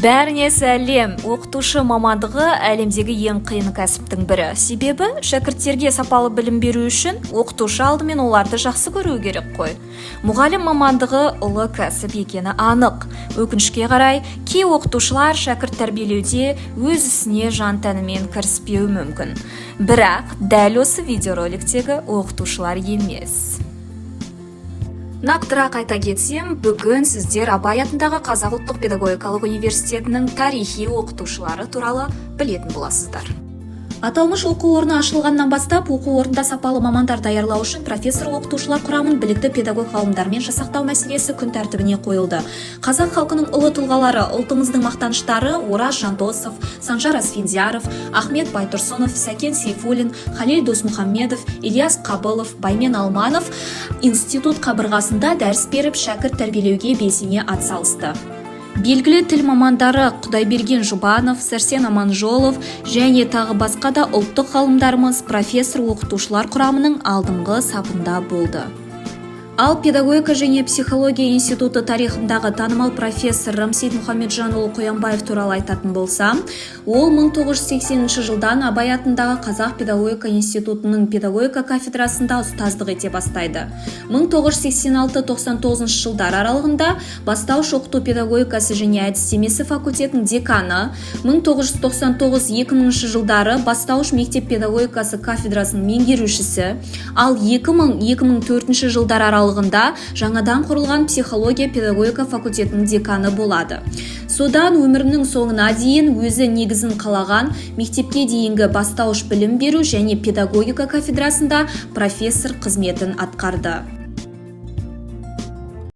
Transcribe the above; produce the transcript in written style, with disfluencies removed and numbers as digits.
Бәріне сәлем. Оқытушы мамандығы әлемдегі ең қиын кәсіптің бірі. Себебі шәкірттерге сапалы білім беру үшін оқытушы алдымен оларды жақсы көру керек қой. Мұғалім мамандығы ұлы кәсіп екені анық. Өкінішке қарай, кей оқытушылар шәкірт тәрбиелеуде өз ісіне жан тәнімен кіріспеуі мүмкін. Бірақ дәл осы видеороликтегі оқытушылар емес. Нақтырақ айта кетсем, бүгін сіздер Абай атындағы Қазақ ұлттық педагогикалық университетінің тарихи оқытушылары туралы білетін боласыздар. Аталмыш оқу орны ашылғаннан бастап, оқу орнында сапалы мамандар даярлау үшін профессор оқытушылар құрамын білікті педагог ғалымдармен жасақтау мәселесі күн тәртібіне қойылды. Қазақ халқының ұлы тұлғалары, ұлтымыздың мақтаныштары Ораз Жандосов, Санжар Асфендияров, Ахмет Байтұрсынов, Сәкен Сейфуллин, Халил Досмұхаммедов, Ильяс Қабылов, Баймен Алманов институт қабырғасында дәріс беріп, шәкірт тәрбиелеуге белсене атсалысты. Белгілі тіл мамандары Құдайберген Жұбанов, Сәрсен Аманжолов және тағы басқа да ұлттық ғалымдарымыз профессор оқытушылар құрамының алдыңғы сапында болды. Ал педагогика және психология институты тарихындағы танымал профессор Рамсейд Мұхамеджанұлы Қоянбаев туралы айтатын болсам, ол 1980 жылдан Абай атындағы Қазақ педагогика институтының педагогика кафедрасында ұстаздық ете бастайды. 1986-99 жылдар аралығында бастауыш оқыту педагогикасы және әдістемесі факультетінің деканы, 1999-2000 жылдары бастауыш мектеп педагогикасы кафедрасының меңгерушісі, ал 2000-2004 жылдар аралығында жаңадан құрылған психология педагогика факультетінің деканы болады. Содан өмірінің соңына дейін өзі негізін қалаған мектепке дейінгі бастауыш білім беру және педагогика кафедрасында профессор қызметін атқарды.